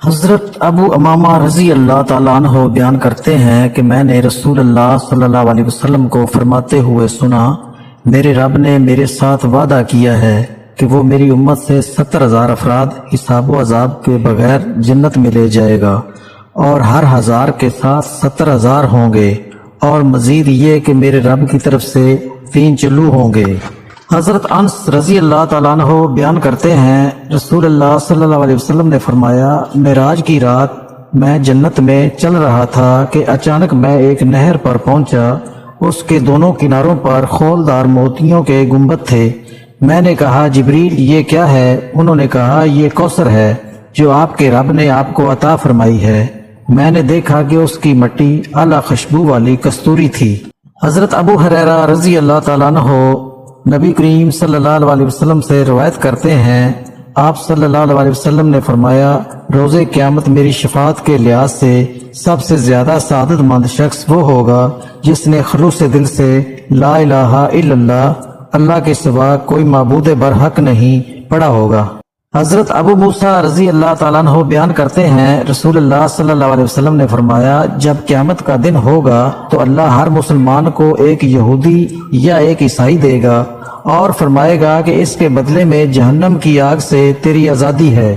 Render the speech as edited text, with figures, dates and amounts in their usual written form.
حضرت ابو امامہ رضی اللہ تعالیٰ عنہ بیان کرتے ہیں کہ میں نے رسول اللہ صلی اللہ علیہ وسلم کو فرماتے ہوئے سنا، میرے رب نے میرے ساتھ وعدہ کیا ہے کہ وہ میری امت سے 70,000 افراد حساب و عذاب کے بغیر جنت میں لے جائے گا، اور ہر 1000 کے ساتھ 70,000 ہوں گے، اور مزید یہ کہ میرے رب کی طرف سے 3 چلو ہوں گے۔ حضرت انس رضی اللہ تعالیٰ عنہ بیان کرتے ہیں، رسول اللہ صلی اللہ علیہ وسلم نے فرمایا، معراج کی رات میں جنت میں چل رہا تھا کہ اچانک میں ایک نہر پر پہنچا، اس کے دونوں کناروں پر خولدار موتیوں کے گنبد تھے۔ میں نے کہا، جبریل یہ کیا ہے؟ انہوں نے کہا، یہ کوثر ہے جو آپ کے رب نے آپ کو عطا فرمائی ہے۔ میں نے دیکھا کہ اس کی مٹی اعلیٰ خوشبو والی کستوری تھی۔ حضرت ابو ہریرہ رضی اللہ تعالیٰ عنہ نبی کریم صلی اللہ علیہ وسلم سے روایت کرتے ہیں، آپ صلی اللہ علیہ وسلم نے فرمایا، روز قیامت میری شفاعت کے لحاظ سے سب سے زیادہ سعادت مند شخص وہ ہوگا جس نے خلوص دل سے لا الہ الا اللہ کے سوا کوئی معبود برحق نہیں پڑھا ہوگا۔ حضرت ابو موسیٰ رضی اللہ تعالیٰ عنہ بیان کرتے ہیں، رسول اللہ صلی اللہ علیہ وسلم نے فرمایا، جب قیامت کا دن ہوگا تو اللہ ہر مسلمان کو ایک یہودی یا ایک عیسائی دے گا اور فرمائے گا کہ اس کے بدلے میں جہنم کی آگ سے تیری آزادی ہے۔